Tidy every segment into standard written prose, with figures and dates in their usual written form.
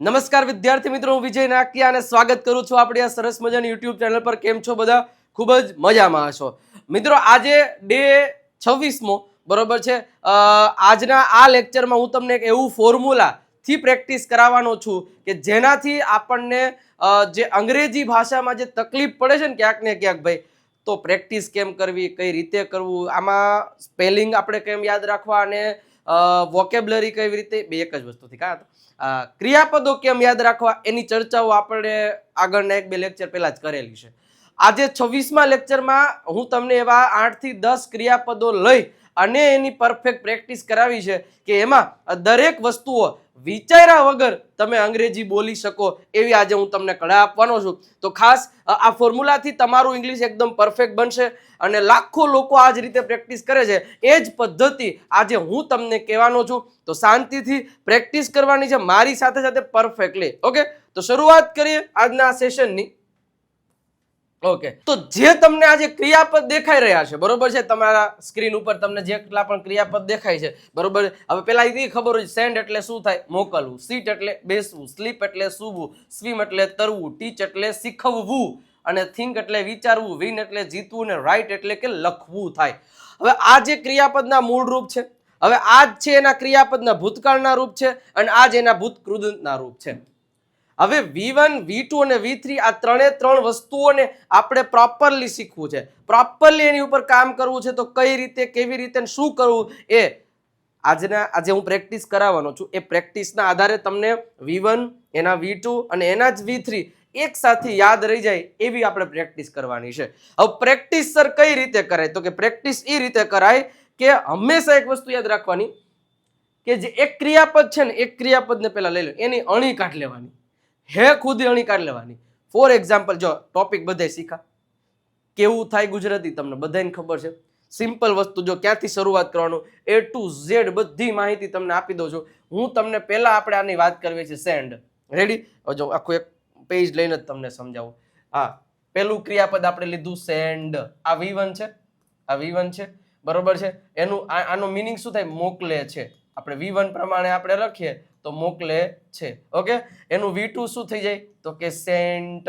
નમસ્કાર વિદ્યાર્થી મિત્રો, હું વિજય નાકિયા અને સ્વાગત કરું છું આપણી આ સરસ મજાની યુટ્યુબ ચેનલ પર. કેમ છો બધા? ખૂબ જ મજામાં હશો મિત્રો. આજે ડે 26મો બરોબર છે. આજના આ લેક્ચરમાં હું તમને એક એવું ફોર્મ્યુલા થી પ્રેક્ટિસ કરાવવાનો છું કે જેનાથી આપણને જે અંગ્રેજી ભાષામાં જે તકલીફ પડે છે ને ક્યાંક ને ક્યાંક ભાઈ, તો પ્રેક્ટિસ કેમ કરવી, કઈ રીતે કરવું, આમાં સ્પેલિંગ આપણે કેમ યાદ રાખવા અને વોકેબ્લરી કઈ રીતે, બે એક જ વસ્તુથી ક્રિયાપદો કેમ યાદ રાખવા, એની ચર્ચાઓ આપણે આગળના એક બે લેક્ચર પહેલા જ કરેલી છે. આજે 26મા લેક્ચરમાં હું તમને એવા 8 થી 10 ક્રિયાપદો લઈ અને એની પરફેક્ટ પ્રેક્ટિસ કરાવી છે કે એમાં દરેક વસ્તુઓ વિચાર્યા વગર તમે અંગ્રેજી બોલી શકો એવી આજે હું તમને કળા આપવાનો છું. તો ખાસ આ ફોર્મ્યુલાથી તમારું ઇંગ્લિશ એકદમ પરફેક્ટ બનશે અને લાખો લોકો આ જ રીતે પ્રેક્ટિસ કરે છે. એ જ પદ્ધતિ આજે હું તમને કહેવાનો છું. તો શાંતિથી પ્રેક્ટિસ કરવાની છે મારી સાથે સાથે પરફેક્ટલી. ઓકે, તો શરૂઆત કરીએ આજના સેશનની. ઓકે, તો જે તમને આજે ક્રિયાપદ દેખાઈ રહ્યા છે બરોબર છે, તમારા સ્ક્રીન ઉપર તમને જેટલા પણ ક્રિયાપદ દેખાય છે બરોબર. હવે પેલા એ ખબર હોય સેન્ડ એટલે શું થાય, મોકલવું. સીટ એટલે બેસવું, સ્લીપ એટલે સૂવું, સ્વિમ એટલે તરવું, ટીચ એટલે શીખવવું અને થિંક એટલે વિચારવું, વિન એટલે જીતવું ને રાઇટ એટલે કે લખવું થાય. હવે આ જે ક્રિયાપદના મૂળ રૂપ છે, હવે આ જ છે એના ક્રિયાપદના ભૂતકાળના રૂપ છે અને આ જ એના ભૂતકૃદંતના રૂપ છે. હવે V1, V2 અને V3 આ ત્રણ વસ્તુઓને આપણે પ્રોપરલી શીખવું છે, પ્રોપરલી એની ઉપર કામ કરવું છે. તો કઈ રીતે, કેવી રીતે, શું કરવું એ આજે હું પ્રેક્ટિસ કરાવવાનો છું. એ પ્રેક્ટિસના આધારે તમને V1, એના V2 અને એના જ V3 એક સાથે યાદ રહી જાય એવી આપણે પ્રેક્ટિસ કરવાની છે. હવે પ્રેક્ટિસ સર કઈ રીતે કરાય, તો કે પ્રેક્ટિસ એ રીતે કરાય કે હંમેશા એક વસ્તુ યાદ રાખવાની કે જે એક ક્રિયાપદ છે ને, એક ક્રિયાપદને પહેલા લઈ લો, એની અણી કાઢ લેવાની, હે ખુદ અણી કાઢ લેવાની. ફોર એક્ઝામ્પલ, જો ટોપિક બધાય શીખા, કેવું થાય ગુજરાતી તમને બધાને ખબર છે. સિમ્પલ વસ્તુ, જો ક્યાંથી શરૂઆત કરવાનું, A to Z બધી માહિતી તમને આપી દઉં છું. હું તમને પહેલા આપણે આની વાત કરવી છે સેન્ડ. રેડી? જો આખું એક પેજ લઈને જ તમને સમજાવું. હા, પહેલું ક્રિયાપદ આપણે લીધું સેન્ડ. આ V1 છે, આ V1 છે બરોબર છે. એનું આનો મિનિંગ શું થાય, મોકલે છે. આપણે V1 પ્રમાણે આપણે લખીએ તો મોકલે છે. ઓકે, એનું V2 શું થઈ જાય, તો કે સેન્ટ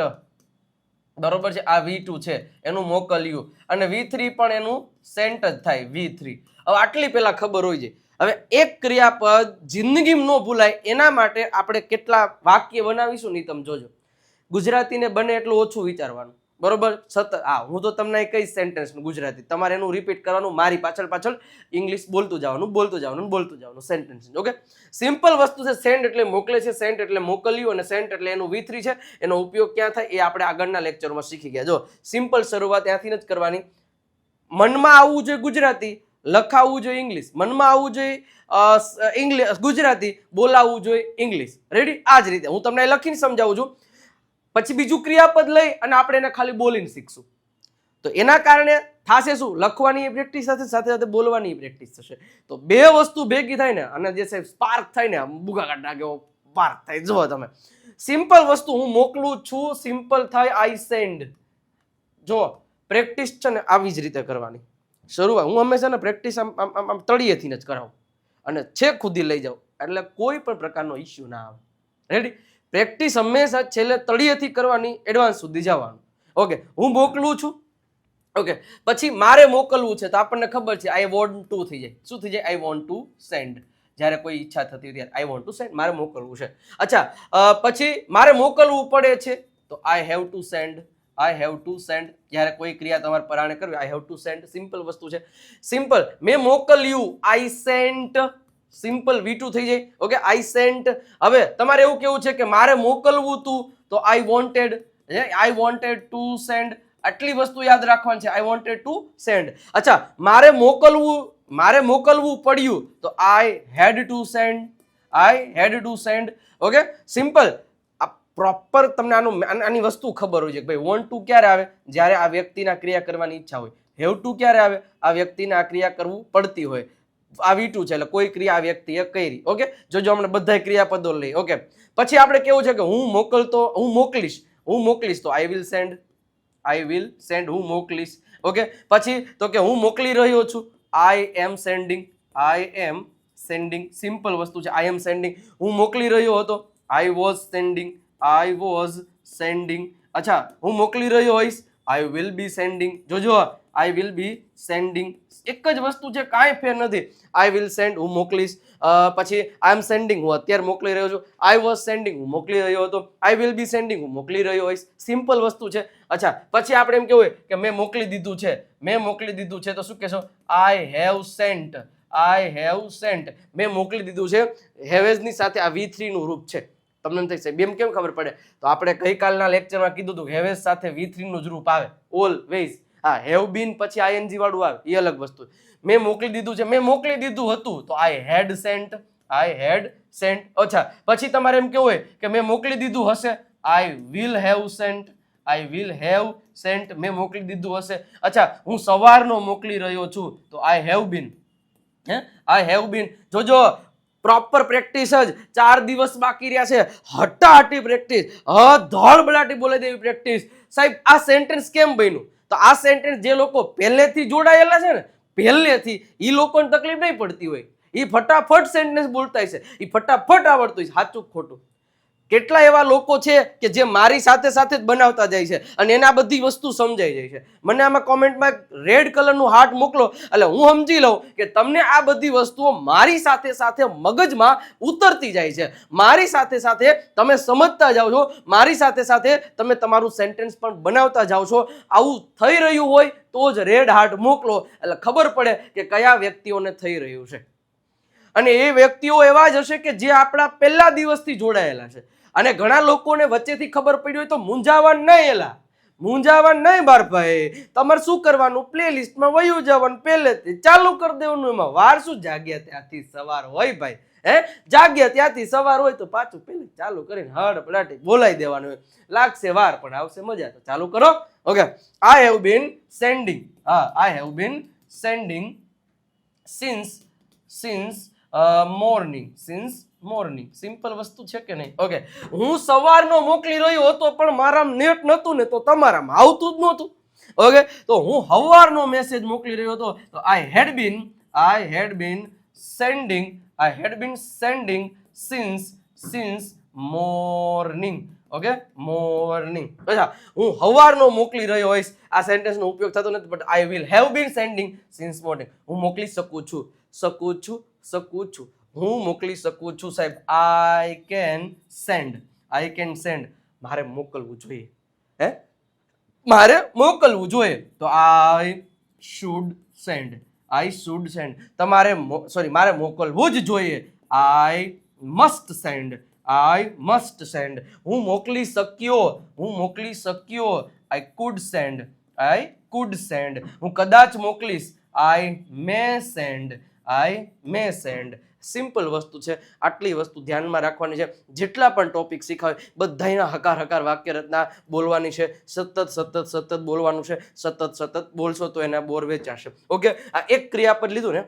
બરોબર છે. આ V2 છે એનું મોકલ્યું અને V3 પણ એનું સેન્ટ જ થાય, V3. હવે આટલી પહેલા ખબર હોય છે. હવે એક ક્રિયાપદ જિંદગીમાં ન ભૂલાય એના માટે આપણે કેટલા વાક્ય બનાવીશું ને તમે જોજો. ગુજરાતીને બને એટલું ઓછું વિચારવાનું બરોબર. હું તો તમને કઈ સેન્ટેન્સ ગુજરાતી, તમારે એનું રિપીટ કરવાનું, મારી પાછળ ઇંગ્લિશ બોલતું જવાનું સેન્ટેન્સ. ઓકે, સિમ્પલ વસ્તુ છે. સેન્ડ એટલે મોકલે છે, સેન્ટ એટલે મોકલ્યું અને સેન્ટ એટલે એનું V3 છે. એનો ઉપયોગ ક્યાં થાય એ આપણે આગળના લેક્ચરમાં શીખી ગયા. જો સિમ્પલ શરૂઆત ત્યાંથી જ કરવાની. મનમાં આવવું જોઈએ ગુજરાતી, લખાવવું જોઈએ ઇંગ્લિશ. મનમાં આવવું જોઈએ ઇંગ્લિશ ગુજરાતી, બોલાવવું જોઈએ ઇંગ્લિશ. રેડી? આ જ રીતે હું તમને લખીને સમજાવું છું. પછી બીજું ક્રિયાપદ લઈ અને આપણે એને ખાલી બોલીને શીખશું. તો એના કારણે થશે શું, લખવાની પ્રેક્ટિસ સાથે સાથે બોલવાની પ્રેક્ટિસ થશે. તો બે વસ્તુ ભેગી થાય ને અને જે છે સ્પાર્ક થાય ને, બુગા કાઢા કેવો સ્પાર્ક થાય. જુઓ તમે, સિમ્પલ વસ્તુ હું મોકલું છું, સિમ્પલ થાય આઈ સેન્ડ. જો પ્રેક્ટિસ છે ને આવી જ રીતે કરવાની. શરૂઆત હું હંમેશા ને પ્રેક્ટિસ આમ તળિયેથી જ કરાવું અને છેક સુધી લઈ જાઉં એટલે કોઈ પણ પ્રકારનો ઇસ્યુ ના આવે. રેડી? પ્રેક્ટિસ હંમેશા છેલ્લે તળિયેથી કરવાની, એડવાન્સ સુધી જવાનું. ઓકે, હું મોકલું છું. ઓકે, પછી મારે મોકલવું છે તો આપણને ખબર છે આઈ વોન્ટ ટુ થઈ જાય. શું થઈ જાય? I want to send. જ્યારે કોઈ ઈચ્છા થતી હોય ત્યારે આઈ વોન્ટ ટુ સેન્ડ, મારે મોકલવું છે. અચ્છા, પછી મારે મોકલવું પડે છે તો I have to send. I have to send. જ્યારે કોઈ ક્રિયા તમારે પરાણે કરવી, I have to send. Simple વસ્તુ છે. સિમ્પલ, મેં મોકલ્યું, આઈ સેન્ટ. સિમ્પલ V2 થઈ જાય. ઓકે, આઈ સેન્ટ. હવે તમારે એવું કેવું છે કે મારે મોકલવું તું તો I wanted. I wanted to send. આટલી વસ્તુ યાદ રાખવાની છે, આઈ વોન્ટેડ ટુ સેન્ડ. અચ્છા, મારે મોકલવું પડ્યું તો I had to send. I had to send. Okay, simple. Proper તમને આની વસ્તુ ખબર હોય છે કે ભાઈ વોન્ટ ટુ ક્યારે આવે, જ્યારે આ વ્યક્તિના ક્રિયા કરવાની ઈચ્છા હોય. હેવ ટુ ક્યારે આવે, આ વ્યક્તિને આ ક્રિયા કરવું પડતી હોય. આ V2 છે એટલે કોઈ ક્રિયા આ વ્યક્તિએ કરી. ઓકે, જોજો આપણે બધા ક્રિયાપદો લઈએ. ઓકે, પછી આપણે કેવું છે કે હું મોકલીશ તો I will send. I will send, હું મોકલીશ. ઓકે, પછી તો કે હું મોકલી રહ્યો છું, આઈ એમ સેન્ડિંગ. આઈ એમ સેન્ડિંગ. સિમ્પલ વસ્તુ છે, આઈ એમ સેન્ડિંગ. હું મોકલી રહ્યો હતો, I was sending, I was sending. અચ્છા, હું મોકલી રહ્યો હોઈશ, આઈ વિલ બી સેન્ડિંગ. જોજો, આઈ વિલ બી સેન્ડિંગ એક જ વસ્તુ છે, કાંઈ ફેર નથી. આઈ વિલ સેન્ડ, હું મોકલીશ. પછી આઈ એમ સેન્ડિંગ, હું અત્યારે મોકલી રહ્યો છું. આઈ વોઝ સેન્ડિંગ, હું મોકલી રહ્યો હતો. આઈ વિલ બી સેન્ડિંગ, હું મોકલી રહ્યો હોઈશ. સિમ્પલ વસ્તુ છે. અચ્છા, પછી આપણે એમ કેવું હોય કે મેં મોકલી દીધું છે, મેં મોકલી દીધું છે, તો શું કહેશો? I have sent, I have sent. મેં મોકલી દીધું છે. હેવેઝની સાથે આ V3 નું રૂપ છે. તમને એમ થાય સાહેબ એમ કેમ ખબર પડે? તો આપણે ગઈકાલના લેક્ચરમાં કીધું હતું હેવેઝ સાથે V3 નું જ રૂપ આવે, ઓલવેઝ. હા, હેવ બીન પછી ING વાળું આવે, એ અલગ વસ્તુ. મેં મોકલી દીધું છે, મેં મોકલી દીધું હતું, તો I head Saint, I head Saint. અચ્છા, પછી તમારે એમ કેવું હોય કે મેં મોકલી દીધું હશે, I will have sent, I will have sent. મેં મોકલી દીધું હશે. અચ્છા, હું સવારનો મોકલી રહ્યો છું, તો આઈ હેવ બીન, આઈ હેવ બીન. જોજો, પ્રોપર પ્રેક્ટિસ જ 4 દિવસ બાકી રહ્યા છે. હટાહટી પ્રેક્ટિસ, ધડબડાટી બોલાઈ દેવી પ્રેક્ટિસ. સાહેબ આ સેન્ટેન્સ કેમ બન્યું? તો આ સેન્ટેન્સ જે લોકો પહેલેથી જોડાયેલા છે ને, પહેલેથી, એ લોકોને તકલીફ નહીં પડતી હોય. એ ફટાફટ સેન્ટેન્સ બોલતા છે, એ ફટાફટ આવડતું છે. સાચું ખોટું? કેટલા એવા લોકો છે કે જે મારી સાથે સાથે જ બનાવતા જાય છે અને એને આ બધી વસ્તુ સમજાઈ જાય છે. મને આમાં કોમેન્ટમાં રેડ કલરનું હાર્ટ મોકલો, એટલે હું સમજી લઉં કે તમને આ બધી વસ્તુઓ મારી સાથે સાથે મગજમાં ઉતરતી જાય છે. મારી સાથે સાથે તમે સમજતા જાઓ છો, મારી સાથે સાથે તમે તમારું સેન્ટેન્સ પણ બનાવતા જાઓ છો. આવું થઈ રહ્યું હોય તો જ રેડ હાર્ટ મોકલો, એટલે ખબર પડે કે કયા વ્યક્તિઓને થઈ રહ્યું છે. અને એ વ્યક્તિઓ એવા જ હશે કે જે આપણા પહેલા દિવસથી જોડાયેલા છે. અને ઘણા લોકોને વચ્ચેથી ખબર પડી હોય તો મૂંઝાવા નહીં, એલા મૂંઝાવા નહીં બાર ભાઈ. તમારે શું કરવાનું? પ્લેલિસ્ટમાં વયું જવાનું, પહેલેથી ચાલુ કરી દેવાનું. એમાં વાર શું? જાગ્યા ત્યાંથી સવાર હોય ભાઈ, જાગ્યા ત્યાંથી સવાર હોય તો પાછું પહેલે ચાલુ કરીને હડપડાટી બોલાઈ દેવાનું હોય. લાગશે વાર પણ આવશે મજા. તો ચાલુ કરો. Okay, I have been sending. હા, I have been sending since morning. Since morning simple વસ્તુ છે કે નહીં? ઓકે, હું સવારનો મોકલી રહ્યો હતો પણ મારામાં નેટ નહોતું ને, તો તમારામાં આવતું જ નહોતું. ઓકે, તો હું સવારનો મેસેજ મોકલી રહ્યો હતો, તો I had been sending since morning. Okay, morning. અચ્છા, હું સવારનો મોકલી રહ્યો હોઈશ, આ સેન્ટેન્સનો ઉપયોગ થતો નથી, but I will have been sending since morning. હું મોકલી શકું છું. હું મોકલી શકું છું. સાહેબ, આઈ કેન સેન્ડ. મારે મોકલવું જોઈએ, મારે મોકલવું જોઈએ, તો આઈ શુડ સેન્ડ. તમારે મારે મોકલવું જ જોઈએ, આઈ મસ્ટ સેન્ડ. હું મોકલી શક્યો, આઈ કુડ સેન્ડ. હું કદાચ મોકલીશ, આઈ મે સેન્ડ. સિમ્પલ વસ્તુ છે. આટલી વસ્તુ ધ્યાનમાં રાખવાની છે. જેટલા પણ ટોપિક શીખાવે બધાના હકાર વાક્ય રચના બોલવાની છે. સતત બોલવાનું છે. સતત બોલશો તો એના બોર વેચાશે. ઓકે, આ એક ક્રિયાપદ લીધું ને,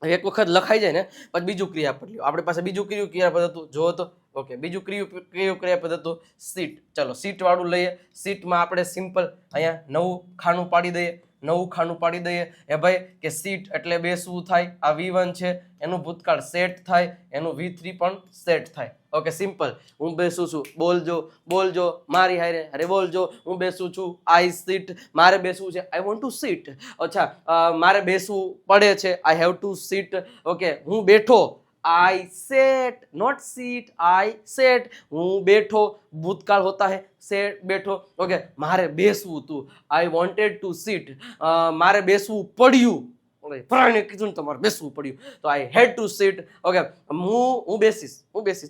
એક વખત લખાઈ જાય ને પછી બીજું ક્રિયાપદ લ્યો. આપણી પાસે બીજું કયું ક્રિયાપદ હતું જો તો? ઓકે, બીજું કયું ક્રિયાપદ હતું? સીટ. ચલો સીટ વાળું લઈએ. સીટમાં આપણે સિમ્પલ અહીંયા નવું ખાનું પાડી દઈએ. એ ભાઈ કે સીટ એટલે બેસવું થાય. આ V1 છે, એનું ભૂતકાળ સેટ થાય, એનું V3 પણ સેટ થાય. Okay, simple. હું બેસું છું, બોલજો મારી હારે, અરે બોલજો. હું બેસું છું, આઈ સીટ. મારે બેસવું છે, આઈ વોન્ટ ટુ સીટ. અચ્છા, મારે બેસવું પડે છે, I have to seat. Okay, હું બેઠો, I sat, not sit, I sat. હું બેઠો, ભૂતકાળ હોતા હે, સેટ બેઠો. ઓકે, મારે બેસવું હતું, I wanted to sit. મારે બેસવું પડ્યું, પ્રાણે કીધું ને તમારે બેસવું પડ્યું, તો I had to sit. Okay, હું બેસીશ,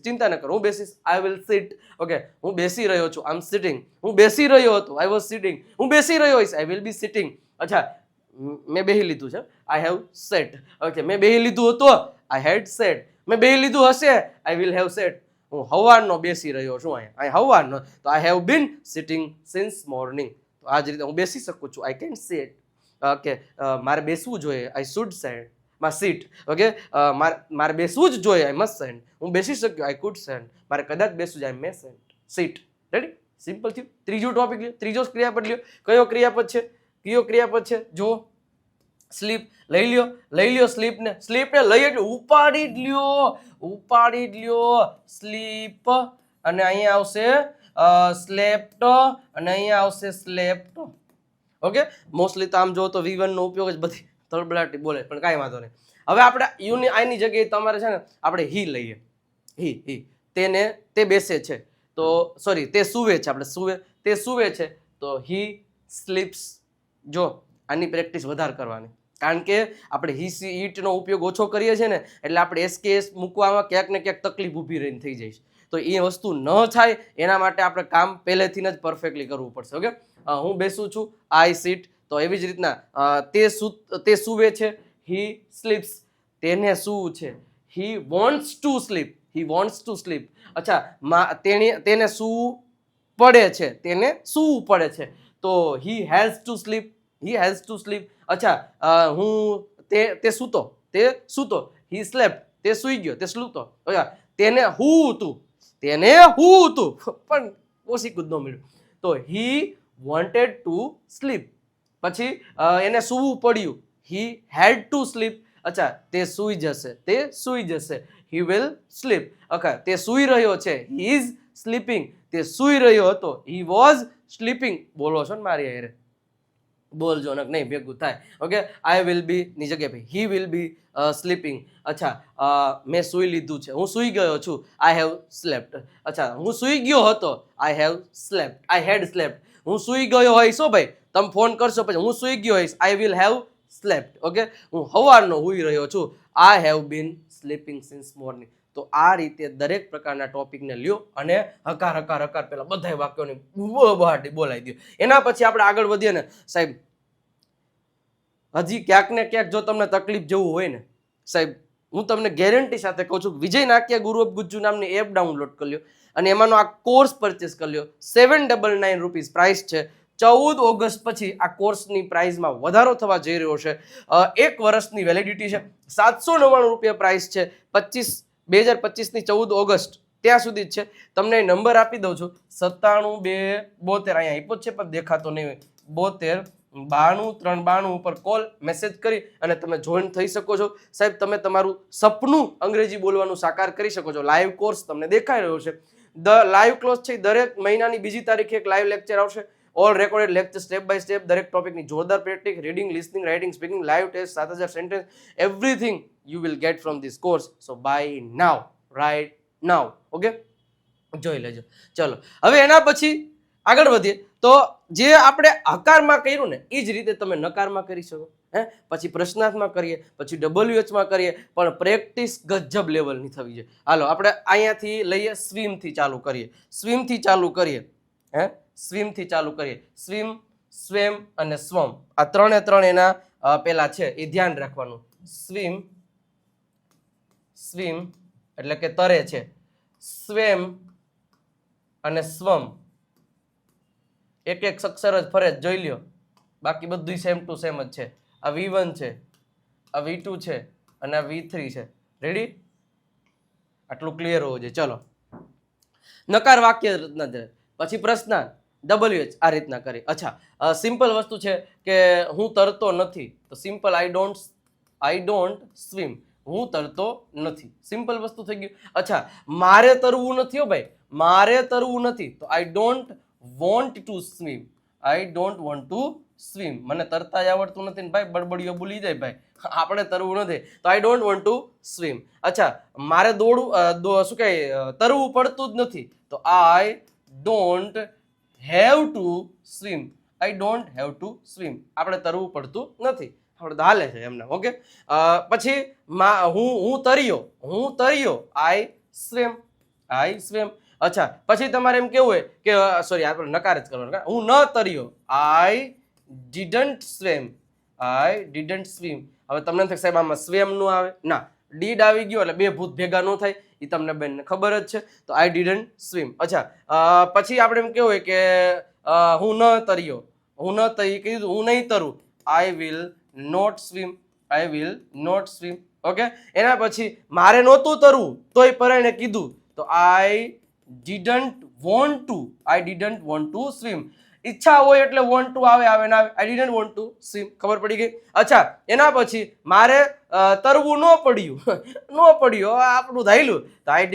ચિંતા ન કરો, હું બેસીશ, I will sit. ઓકે, હું બેસી રહ્યો છું, I'm sitting. હું બેસી રહ્યો હતો, I was sitting. હું બેસી રહ્યો હોઈશ, I will be sitting. અચ્છા, મેં બેહી લીધું છે, I have sat. ઓકે, મેં બેહી લીધું હતું, I had sat. મેં બેહી લીધું હશે, I will have sat. હું હવારનો બેસી રહ્યો છું અહીંયા, હવારનો, તો I have been sitting since morning. તો આ જ રીતે હું બેસી શકું છું, I can sit. ઓકે, મારે બેસવું જોઈએ, I should sit. sit. Okay, મારે બેસવું જ જોઈએ, I must sit. હું બેસી શક્યો, I could sit. મારે કદાચ બેસવું જોઈએ, I may sit. Ready? Simple થયું. ત્રીજો ટોપિક લ્યો, ત્રીજો ક્રિયાપદ લ્યો. કયો ક્રિયાપદ છે? જો સ્લીપ લઈ લ્યો સ્લીપને લઈ એટલે ઉપાડી જ લ્યો સ્લીપ, અને અહીંયા આવશે સ્લેપ્ટ, અને અહીંયા આવશે સ્લેપ્ટ. ઓકે, મોસ્ટલી તો આમ જો તો V1 નો ઉપયોગ જ બધી તળબલાટી બોલે, પણ કાંઈ વાંધો નહીં. હવે આપણે યુની આઈની જગ્યાએ તમારે છે ને આપણે હી લઈએ. હી તે બેસે છે, તો સોરી તે સૂવે છે, આપણે તે સૂવે છે, તો હી સ્લીપ્સ. જો આની પ્રેક્ટિસ વધારે કરવાની, કારણ કે આપણે ઈટનો ઉપયોગ ઓછો કરીએ છીએ ને, એટલે આપણે એસકેએસ મૂકવામાં ક્યાંક ને ક્યાંક તકલીફ ઊભી રહીને થઈ જાય છે. તો એ વસ્તુ ન થાય એના માટે આપણે કામ પહેલેથી જ પરફેક્ટલી કરવું પડશે. ઓકે, હું બેસું છું, આઈ સીટ, તો એવી જ રીતના તે સૂવે છે, હી સ્લીપ્સ. તેને સૂવું છે, હી વોન્ટ્સ ટુ સ્લીપ. અચ્છા, તેને સૂવું પડે છે, તો હી હેઝ ટુ સ્લીપ. અચ્છા, તે સૂતો, હી સ્લેપ્ટ. તે સૂઈ ગયો, તે સૂતો. તેને હું હતું પણ ઓછી કૂદ ન મળ્યું, તો હી વોન્ટેડ ટુ સ્લીપ. પછી એને સૂવું પડ્યું, હી હેડ ટુ સ્લીપ. અચ્છા, તે સૂઈ જશે, હી વિલ સ્લીપ. ઓકે, તે સૂઈ રહ્યો છે, હી ઇઝ સ્લીપિંગ. તે સૂઈ રહ્યો હતો, હી વોઝ સ્લીપિંગ. બોલો છો ને મારી હારે, બોલજો ને નહીં ભેગું થાય. ઓકે, આઈ વિલ બી ની જગ્યાએ ભાઈ હી વિલ બી સ્લીપિંગ. અચ્છા, મેં સૂઈ લીધું છે, હું સૂઈ ગયો છું, આઈ હેવ સ્લેપ્ટ. અચ્છા, હું સૂઈ ગયો હતો, આઈ હેડ સ્લેપ્ટ. હું સૂઈ ગયો હોઈશ, ભાઈ તમે ફોન કરશો પછી હું સૂઈ ગયો હોઈશ, આઈ વિલ હેવ સ્લેપ્ટ. ઓકે, હું સવારનો સૂઈ રહ્યો છું, આઈ have bin sleeping since morning. તો આ રીતે દરેક પ્રકારના ટોપિકને લ્યો અને હકાર પેલા બધા વાક્યોની બહાટી બોલાવી દો. એના પછી આપણે આગળ વધીએ ને સાહેબ, હજી ક્યાંક ને ક્યાંક જો તમને તકલીફ જેવું હોય ને સાહેબ, હું તમને ગેરંટી સાથે કહું છું, વિજય નાક્યા ગુરુ ઓફ ગુજ્જુ નામની એપ ડાઉનલોડ કરી લ્યો અને એમાંનો આ કોર્સ પરચેસ કરી લ્યો. 799 રૂપીસ પ્રાઇસ છે. 14 ઓગસ્ટ પછી આ કોર્સની પ્રાઇસમાં વધારો થવા જઈ રહ્યો છે. 1 વર્ષની વેલિડિટી છે. 799 રૂપિયા પ્રાઇસ છે. 2025ની 14 ઓગસ્ટ ત્યાં સુધી જ છે. તમને નંબર આપી દઉં છું, 97 2 72, અહીંયા આપ્યો છે પણ દેખાતો નહીં હોય, 72 92 392 ઉપર કોલ મેસેજ કરી અને તમે જોઈન થઈ શકો છો. સાહેબ, તમે તમારું સપનું અંગ્રેજી બોલવાનું સાકાર કરી શકો છો. લાઈવ કોર્સ તમને દેખાઈ રહ્યો છે. લાઈવ ક્લાસ છે, દરેક મહિનાની 2જી તારીખે એક લાઈવ લેક્ચર આવશે. All recorded lecture, step by step, દરેક ટોપિકની જોરદાર practice, reading, listening, writing, speaking, live test, 7000 sentence, everything you will get from this course. So bye now, right now. Okay, જોઈ લેજો. ચલો, હવે એના પછી આગળ વધીએ. તો જે આપણે હકારમાં કર્યું ને એ જ રીતે તમે નકારમાં કરી શકો. પછી પ્રશ્નાર્થમાં કરીએ, પછી WH માં કરીએ, પણ પ્રેક્ટિસ ગજબ લેવલની થવી જોઈએ. હાલો, આપણે અહીંયાથી લઈએ, સ્વિમથી ચાલુ કરીએ. સ્વિમથી ચાલુ કરીએ. સ્વિમ, સ્વેમ અને સ્વમ, આ ત્રણે એના પેલા છે, એ ધ્યાન રાખવાનું. સ્વિમ એટલે કે તરે છે. સ્વેમ અને સ્વમ એક અક્ષર જ ફરે, જોઈ લ્યો, બાકી બધું સેમ ટુ સેમ જ છે. આ V1 છે, આ V2 છે અને આ V3 છે. રેડી? આટલું ક્લિયર હોવું જોઈએ. ચલો, નકાર વાક્ય રચના, પછી પ્રશ્ન, WH આ રીતના કરી. અચ્છા, સિમ્પલ વસ્તુ છે કે હું તરતો નથી, તો સિમ્પલ આઈ ડોન્ટ સ્વિમ. હું તરતો નથી, સિમ્પલ વસ્તુ થઈ ગયું. અચ્છા, મારે તરવું નથી, હો ભાઈ, મારે તરવું નથી, તો I don't want to swim. મને તરતા આવડતું નથી ને ભાઈ, બડબડીઓ ભૂલી જાય ભાઈ, આપણે તરવું નથી, તો I don't want to swim. અચ્છા, મારે શું કહે, તરવું પડતું જ નથી, તો I don't have to swim. આપણે તરવું પડતું નથી, આપણે હાલે છે એમને. ઓકે, પછી હું તર્યો, આઈ સ્વેમ. અચ્છા, પછી તમારે એમ કેવું હોય કે સોરી, આપણે નકાર જ કરવાનો. હું ન તર્યો, આઈ ડીડન્ટ સ્વિમ. હવે તમને નથી સાહેબ આમાં સ્વેમ નું આવે, ના, ડીડ આવી ગયો એટલે બે ભૂત ભેગા ન થાય, એ તમને બેનને ખબર જ છે, તો આઈ ડીડન્ટ સ્વિમ. અચ્છા, પછી આપણે એમ કેવું હોય કે હું નહીં તરું, I will not swim. Okay, એના પછી મારે નહોતું તરવું તોય પરાણે કીધું, તો I didn't want to swim. ઈચ્છા હોય એટલે વોન્ટ ટુ આવે આવે ના આવે. I didn't want to swim. ખબર પડી ગઈ. અચ્છા, એના પછી મારે તરવું ન પડ્યું ન પડ્યું, આપણું ધાયલું તો I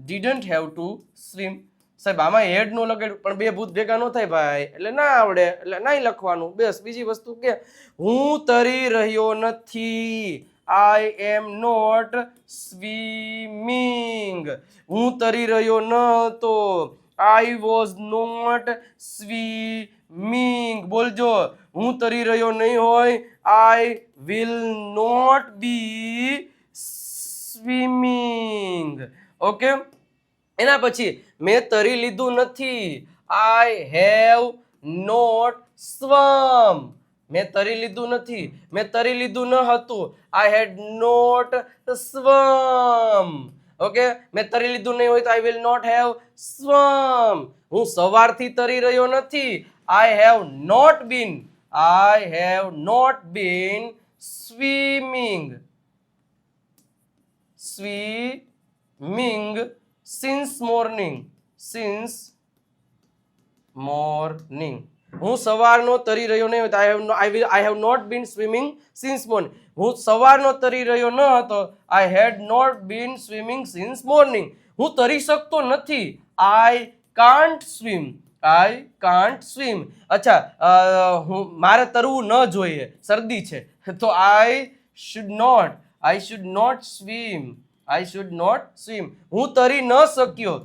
didn't have to swim. સાહેબ આમાં હેડ નો લગાડ્યું પણ બે ભૂત ભેગા ન થાય ભાઈ, એટલે ના આવડે, એટલે નહીં લખવાનું. બસ બીજી વસ્તુ કે હું તરી રહ્યો નથી. I am not swimming. હું તરી રહ્યો ન હતો. I was not swimming. બોલજો, હું તરી રહ્યો નહીં હોય. I will not be swimming. Okay, એના પછી મેં તરી લીધું નથી. I have not swum. મેં તરી લીધું નથી, મેં તરી લીધું ન હતું. આઈ હેડ નોટ સ્વમ. ઓકે, મેં તરી લીધું નહીં હોય તો I will not have swum. હું સવારથી તરી રહ્યો નથી. I have not been swimming since morning. હું સવારનો તરી રહ્યો નહીં હતો. I have not been swimming since morning. હું સવારનો તરી રહ્યો ન હતો. I had not been swimming since morning. હું તરી શકતો નથી. I can't swim. અચ્છા, મારે તરવું ન જોઈએ, શરદી છે તો આઈ શુડ નોટ સ્વિમ. હું તરી ન શક્યો.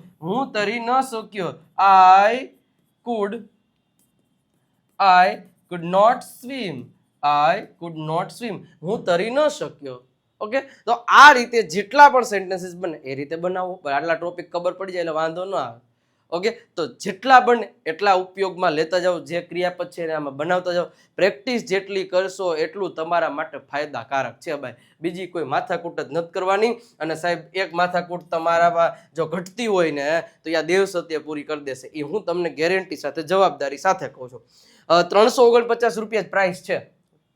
આઈ could not swim. હું તરી ન શક્યો. ઓકે, તો આ રીતે જેટલા પણ સેન્ટેન્સીસ બને એ રીતે બનાવો. આટલા ટોપિક ખબર પડી જાય એટલે વાંધો ન આવે. ઓકે, તો જેટલા બને એટલા ઉપયોગમાં લેતા જાઓ. જે ક્રિયાપદ છે એને આમાં બનાવતા જાઓ. પ્રેક્ટિસ જેટલી કરશો એટલું તમારા માટે ફાયદાકારક છે ભાઈ. બીજી કોઈ માથાકૂટ જ નથી કરવાની. અને સાહેબ એક માથાકૂટ તમારામાં જો ઘટતી હોય ને તો યા દેવ સત્ય પૂરી કરી દેશે, એ હું તમને ગેરંટી સાથે જવાબદારી સાથે કહું છું. 349 રૂપિયા પ્રાઇસ છે.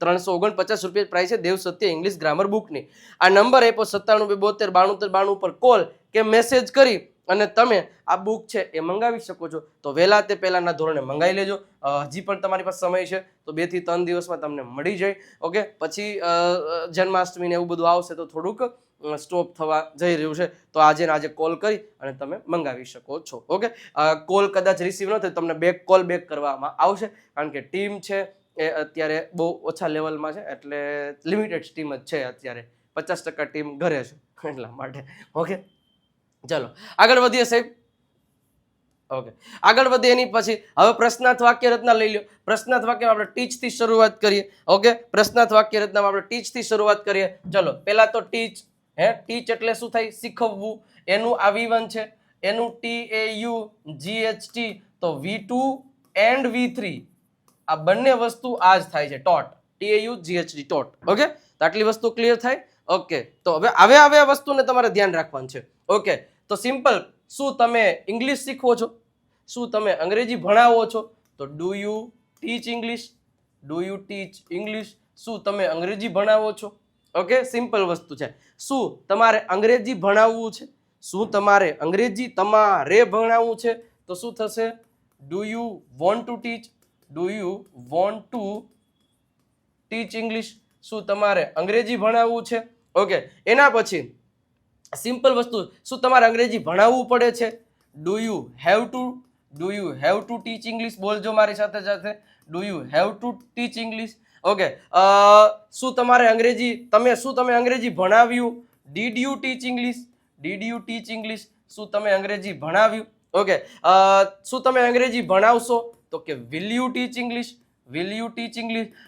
349 રૂપિયા પ્રાઇસ છે દેવ સત્ય ઇંગ્લિશ ગ્રામર બુકની. આ નંબર આપ્યો 97 272 92 પર કોલ કે મેસેજ કરી અને તમે આ બુક છે એ મંગાવી શકો છો. તો વહેલા તે પહેલાના ધોરણે મંગાવી લેજો. હજી પણ તમારી પાસે સમય છે તો 2 થી 3 દિવસમાં તમને મળી જાય. ઓકે, પછી જન્માષ્ટમી ને એવું બધું આવશે તો થોડુંક સ્ટોપ થવા જઈ રહ્યું છે. તો આજે કોલ કરી અને તમે મંગાવી શકો છો. ઓકે, કોલ કદાચ રિસીવ ન થાય તમને કોલ બેક કરવામાં આવશે, કારણ કે ટીમ છે એ અત્યારે બહુ ઓછા લેવલમાં છે, એટલે લિમિટેડ ટીમ જ છે અત્યારે. 50% ટીમ ઘરે છે એટલા માટે. ઓકે, ચલો આગળ વધીએ સાહેબ. ઓકે, આગળ વધીએ એની પછી હવે પ્રશ્નાર્થ વાક્ય રચના લઈ લો. પ્રશ્નાર્થ વાક્ય આપણે ટીચ થી શરૂઆત કરીએ. ઓકે, પ્રશ્નાર્થ વાક્ય રચનામાં આપણે ટીચ થી શરૂઆત કરીએ. ચલો, પહેલા તો ટીચ. ટીચ એટલે શું થાય? શીખવવું. એનું આ V1 છે, એનું TAUGHT, તો V2 એન્ડ V3 આ બંને વસ્તુ આ જ થાય છે, ટોટ. TAUGHT ટોટ. ઓકે, તો આટલી વસ્તુ ક્લિયર થાય. ઓકે, તો હવે આ વસ્તુને તમારે ધ્યાન રાખવાનું છે. ઓકે, તો સિમ્પલ. શું તમે ઇંગ્લિશ શીખવો છો? શું તમે અંગ્રેજી ભણાવો છો? તો ડુ યુ ટીચ ઇંગ્લિશ? શું તમે અંગ્રેજી ભણાવો છો? ઓકે, સિમ્પલ વસ્તુ છે. શું તમારે અંગ્રેજી ભણાવવું છે? શું તમારે અંગ્રેજી ભણાવવું છે? તો શું થશે? Do you want to teach English? શું તમારે અંગ્રેજી ભણાવવું છે? ઓકે, એના પછી સિમ્પલ વસ્તુ, શું તમારે અંગ્રેજી ભણાવવું પડે છે? Do you have to teach English? બોલજો મારી સાથે. Do you have to teach English? Okay, શું તમે અંગ્રેજી ભણાવ્યું? Did you teach English? શું તમે અંગ્રેજી ભણાવ્યું? ઓકે, શું તમે અંગ્રેજી ભણાવશો? તો કે વિલ યુ ટીચ ઇંગ્લિશ?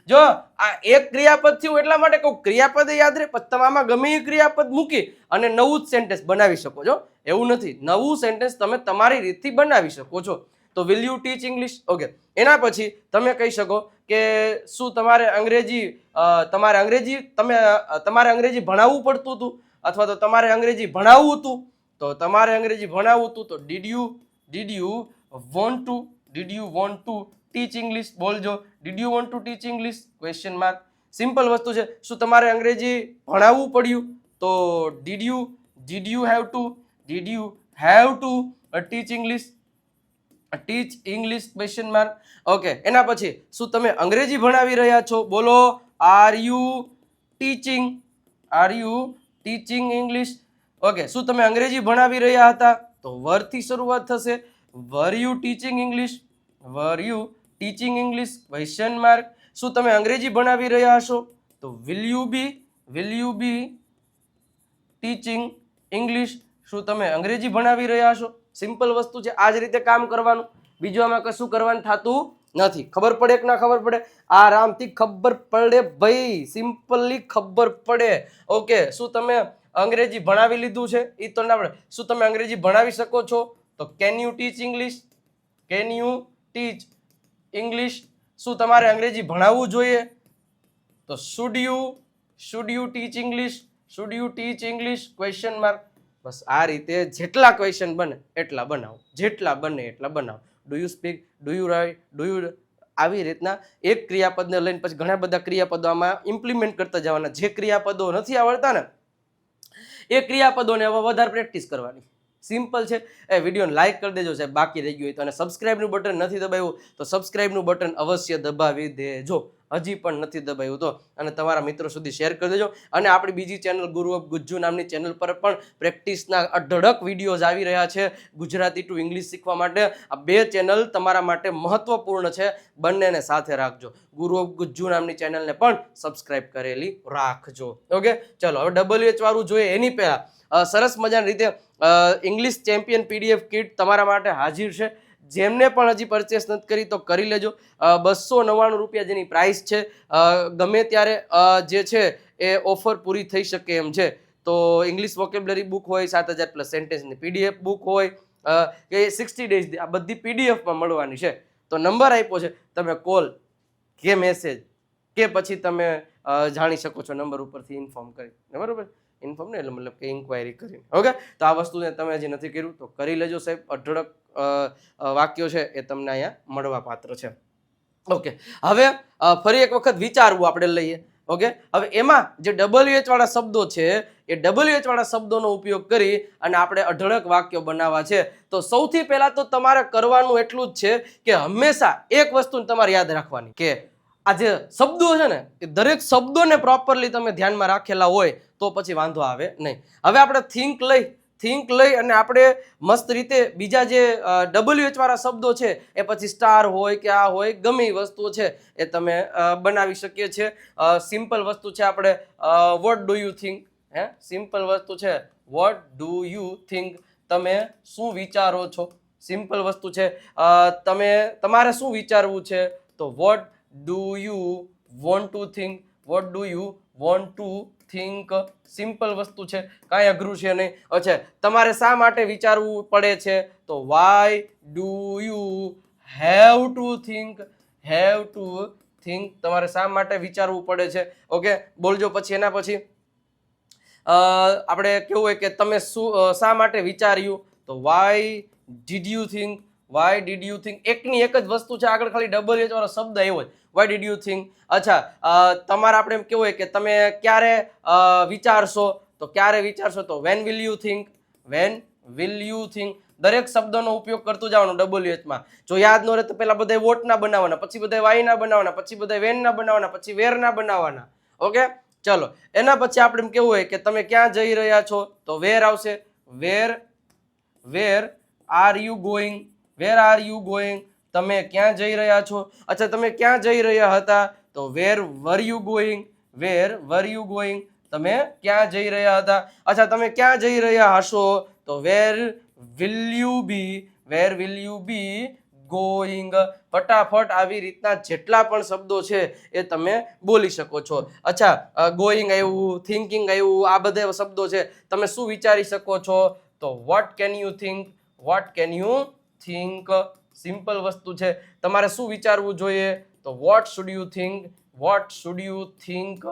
જો આ એક ક્રિયાપદ થયું એટલા માટે કહું, ક્રિયાપદ યાદ રહે, પછી તમે આમાં ગમે એ ક્રિયાપદ મૂકી અને નવું જ સેન્ટેન્સ બનાવી શકો છો. એવું નથી, નવું સેન્ટેન્સ તમે તમારી રીતથી બનાવી શકો છો. તો will you teach English? Okay, એના પછી તમે કહી શકો કે શું તમારે અંગ્રેજી ભણાવવું પડતું હતું, અથવા તો તમારે અંગ્રેજી ભણાવવું હતું. તો તમારે અંગ્રેજી ભણાવવું હતું તો did you want to teach English? બોલજો, did you want to teach English? Question mark. Simple વસ્તુ છે. શું તમારે અંગ્રેજી ભણાવવું પડ્યું? તો did you have to teach English, teach English question mark. Okay, એના પછી શું તમે અંગ્રેજી ભણાવી રહ્યા છો? બોલો, are you teaching, are you teaching English? Okay, શું તમે અંગ્રેજી ભણાવી રહ્યા હતા? તો વર થી શરૂઆત થશે. Were you teaching English, were you teaching English question mark. શું તમે અંગ્રેજી ભણાવી રહ્યા હશો? તો will you be teaching English. શું તમે અંગ્રેજી ભણાવી રહ્યા છો? સિમ્પલ વસ્તુ છે, આ જ રીતે કામ કરવાનું, બીજું આમાં કશું કરવાનું થતું નથી. ખબર પડે કે ના ખબર પડે? આરામથી ખબર પડે ભાઈ, સિમ્પલી ખબર પડે. ઓકે, શું તમે અંગ્રેજી ભણાવી લીધું છે? એ તો ના પડે. શું તમે અંગ્રેજી ભણાવી શકો છો? તો can you teach English, can you teach English. શું તમારે અંગ્રેજી ભણાવવું જોઈએ? તો should you teach English, should you teach English question mark. બસ આ રીતે જેટલા ક્વેશ્ચન બને એટલા બનાવો, જેટલા બને એટલા બનાવો. Do you speak, do you write, do you, આવી રીતના એક ક્રિયાપદને લઈને પછી ઘણા બધા ક્રિયાપદો આમાં ઇમ્પ્લિમેન્ટ કરતા જવાના. જે ક્રિયાપદો નથી આવડતા ને એ ક્રિયાપદોને હવે વધારે પ્રેક્ટિસ કરવાની. સિમ્પલ છે. એ વિડીયોને લાઈક કરી દેજો સાહેબ, બાકી રહી ગયું હોય તો. અને સબસ્ક્રાઇબનું બટન નથી દબાવ્યું તો સબસ્ક્રાઇબનું બટન અવશ્ય દબાવી દેજો, હજી પણ નથી દબાવ્યું તો. અને તમારા મિત્રો સુધી શેર કરી દેજો. અને આપણી બીજી ચેનલ ગુરુ ઓફ ગુજ્જુ નામની ચેનલ પર પણ પ્રેક્ટિસના અઢળક વિડીયોઝ આવી રહ્યા છે ગુજરાતી ટુ ઇંગ્લિશ શીખવા માટે. આ બે ચેનલ તમારા માટે મહત્વપૂર્ણ છે, બંનેને સાથે રાખજો. ગુરુ ઓફ ગુજ્જુ નામની ચેનલને પણ સબસ્ક્રાઇબ કરેલી રાખજો. ઓકે, ચલો હવે WH વાળું જોઈએ એની પહેલા સરસ મજાની રીતે ઇંગ્લિશ ચેમ્પિયન PDF કિટ તમારા માટે હાજર છે. જેમને પણ હજી પરચેસ નથી કરી તો કરી લેજો. 299 રૂપિયા જેની પ્રાઇસ છે. ગમે ત્યારે જે છે એ ઓફર પૂરી થઈ શકે એમ છે. તો ઇંગ્લિશ વોકેબ્લરી બુક હોય, 7000 પ્લસ સેન્ટેન્સની PDF બુક હોય કે 60 ડેઝ, આ બધી PDFમાં મળવાની છે. તો નંબર આપ્યો છે, તમે કોલ કે મેસેજ કે પછી તમે જાણી શકો છો નંબર ઉપરથી ઇન્ફોર્મ કરી, બરાબર? ઇન્ફોર્મ ને એટલે મતલબ કે ઇન્ક્વાયરી કરીને. ઓકે, તો આ વસ્તુને તમે હજી નથી કર્યું તો કરી લેજો સાહેબ. અઢળક વાક્યો છે એ તમને અહીંયા મળવા પાત્ર છે. ઓકે, હવે ફરી એક વખત વિચારવું આપણે લઈએ. ઓકે, હવે એમાં જે WH વાળા શબ્દો છે એ WH વાળા શબ્દોનો ઉપયોગ કરી અને આપણે અઢળક વાક્યો બનાવવા છે. તો સૌથી પહેલા તો તમારે કરવાનું એટલું જ છે કે હંમેશા એક વસ્તુ તમારે યાદ રાખવાની કે આ જે શબ્દો છે ને એ દરેક શબ્દોને પ્રોપરલી તમે ધ્યાનમાં રાખેલા હોય તો પછી વાંધો આવે નહીં. હવે આપણે થિંક લઈ અને આપણે મસ્ત રીતે બીજા જે WH વાળા શબ્દો છે એ પછી સ્ટાર હોય કે આ હોય ગમે એ વસ્તુઓ છે એ તમે બનાવી શકીએ છીએ. સિમ્પલ વસ્તુ છે આપણે what do you think, simple વસ્તુ છે વોટ ડુ યુ થિંક, તમે શું વિચારો છો. સિમ્પલ વસ્તુ છે તમારે શું વિચારવું છે તો what do you want two think, what do you want two think. Simple વસ્તુ છે, કાંઈ અઘરું છે નહીં. અચ્છા, તમારે શા માટે વિચારવું પડે છે તો why do you have two think, have to think, તમારે શા માટે વિચારવું પડે છે. ઓકે, બોલજો. પછી એના પછી આપણે કેવું હોય કે તમે શું શા માટે વિચાર્યું તો why did you think, why did you think. એકની એક જ વસ્તુ છે, આગળ ખાલી WH વાળો શબ્દ આવ્યો હોય, વાય ડીડ યુ થિંક. અચ્છા, તમારે આપણે એમ કેવું હોય કે તમે ક્યારે વિચારશો તો ક્યારે વિચારશો તો when will you think, when will you think. દરેક શબ્દનો ઉપયોગ કરતું જવાનું WH માં. જો યાદ ન રહે તો પેલા બધા વોટ ના બનાવવાના, પછી બધા વાય ના બનાવવાના, પછી બધા વેન ના બનાવવાના, પછી વેર ના બનાવવાના. ઓકે, ચલો એના પછી આપણે એમ કેવું હોય કે તમે ક્યાં જઈ રહ્યા છો તો વેર આવશે. Where are you going, where are you going, તમે ક્યાં જઈ રહ્યા છો. અચ્છા, તમે ક્યાં જઈ રહ્યા હતા તો where were you going, where were you going, તમે ક્યાં જઈ રહ્યા હતા. અચ્છા, તમે ક્યાં જઈ રહ્યા હશો તો where will you be, where will you be going. ફટાફટ આવી રીતના જેટલા પણ શબ્દો છે એ તમે બોલી શકો છો. અચ્છા, ગોઈંગ આવ્યું, થિંકિંગ આવ્યું, આ બધા શબ્દો છે. તમે શું વિચારી શકો છો તો what can you think, what can you think. Simple વસ્તુ છે, તમારે શું વિચારવું જોઈએ તો what should you think, what should you think.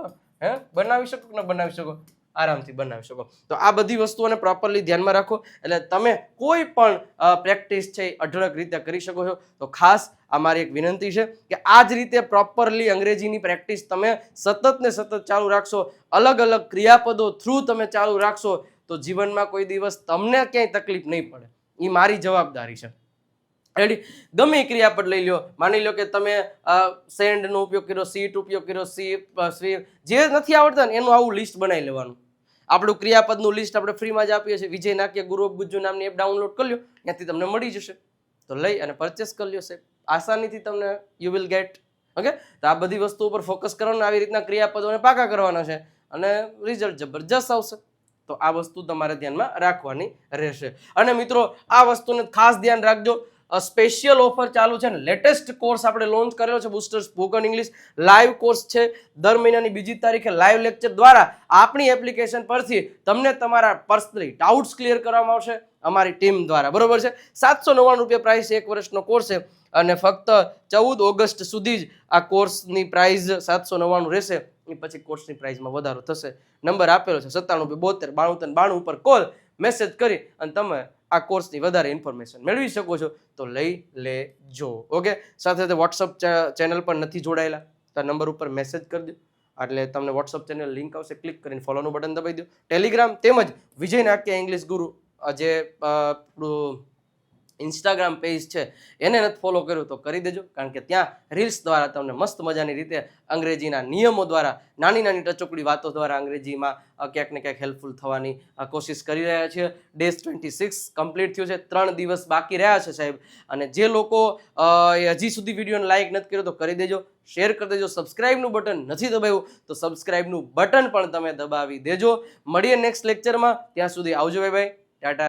બનાવી શકો કે ન બનાવી શકો? આરામથી બનાવી શકો. તો આ બધી વસ્તુઓને પ્રોપરલી ધ્યાનમાં રાખો એટલે તમે કોઈ પણ પ્રેક્ટિસ છે એ અઢળક રીતે કરી શકો છો. તો ખાસ આ મારી એક વિનંતી છે કે આ જ રીતે પ્રોપરલી અંગ્રેજીની પ્રેક્ટિસ તમે સતત ને સતત ચાલુ રાખશો, અલગ અલગ ક્રિયાપદો થ્રુ તમે ચાલુ રાખશો તો જીવનમાં કોઈ દિવસ તમને ક્યાંય તકલીફ નહીં પડે. એ મારી જવાબદારી છે. રેડી? ગમે એ ક્રિયાપદ લઈ લો, માની લો કે તમે સેન્ડનો ઉપયોગ કર્યો, સીટ ઉપયોગ કર્યો, સ્વીપ, જે નથી આવડતા ને એનું આવું લિસ્ટ બનાવી લેવાનું. આપણું ક્રિયાપદનું લિસ્ટ આપણે ફ્રીમાં જ આપીએ છીએ. વિજય નાક્ય ગુરુ ઓફ ગુજ્જુ નામની એપ ડાઉનલોડ કરી લો, ત્યાંથી તમને મળી જશે. તો લઈ અને પરચેસ કરી લ્યો સાહેબ, આસાનીથી તમને યુ વિલ ગેટ. ઓકે, તો આ બધી વસ્તુ ઉપર ફોકસ કરવાનું, આવી રીતના ક્રિયાપદોને પાકા કરવાના છે અને રિઝલ્ટ જબરજસ્ત આવશે. તો આ વસ્તુ તમારે ધ્યાનમાં રાખવાની રહેશે. અને મિત્રો આ વસ્તુને ખાસ ધ્યાન રાખજો, સ્પેશિયલ ઓફર ચાલુ છે ને લેટેસ્ટ કોર્સ આપણે લોન્ચ કરેલો છે, booster spoken English live course છે. દર મહિનાની 2જી તારીખે લાઈવ લેક્ચર દ્વારા આપણી એપ્લિકેશન પરથી તમને તમારા પર્સનલી ડાઉટ્સ ક્લિયર કરવામાં આવશે અમારી ટીમ દ્વારા. બરોબર છે? 799 રૂપિયા પ્રાઇસ, 1 વર્ષનો કોર્સ છે અને ફક્ત 14 ઓગસ્ટ સુધી જ આ કોર્સની પ્રાઇસ 799 રહેશે. એ પછી કોર્સની પ્રાઇસમાં વધારો થશે. નંબર આપેલો છે 9772 92 92 ઉપર કોલ મેસેજ કરી અને તમે આ કોર્સની વધારે ઇન્ફોર્મેશન મેળવી શકો છો. તો લઈ લેજો. ઓકે, સાથે સાથે વોટ્સઅપ ચેનલ પર નથી જોડાયેલા તો નંબર ઉપર મેસેજ કરી દો, એટલે તમને વોટ્સઅપ ચેનલ લિંક આવશે, ક્લિક કરીને ફોલોનું બટન દબાવી દો. ટેલિગ્રામ તેમજ વિજય નાક્ય ઇંગ્લિશ ગુરુ જે આપણું ઇન્સ્ટાગ્રામ પેજ છે એને નથી ફોલો કર્યું તો કરી દેજો, કારણ કે ત્યાં રીલ્સ દ્વારા તમને મસ્ત મજાની રીતે અંગ્રેજીના નિયમો દ્વારા, નાની નાની ટચોકડી વાતો દ્વારા અંગ્રેજીમાં ક્યાંક ને ક્યાંક હેલ્પફુલ થવાની કોશિશ કરી રહ્યા છીએ. ડે 26 કમ્પ્લીટ થયું છે, 3 દિવસ બાકી રહ્યા છે સાહેબ. અને જે લોકો હજી સુધી વિડીયોને લાઇક નથી કર્યો તો કરી દેજો, શેર કરી દેજો. સબસ્ક્રાઇબનું બટન નથી દબાવ્યું તો સબસ્ક્રાઇબનું બટન પણ તમે દબાવી દેજો. મળીએ નેક્સ્ટ લેક્ચરમાં, ત્યાં સુધી આવજો. Bye bye, Tata.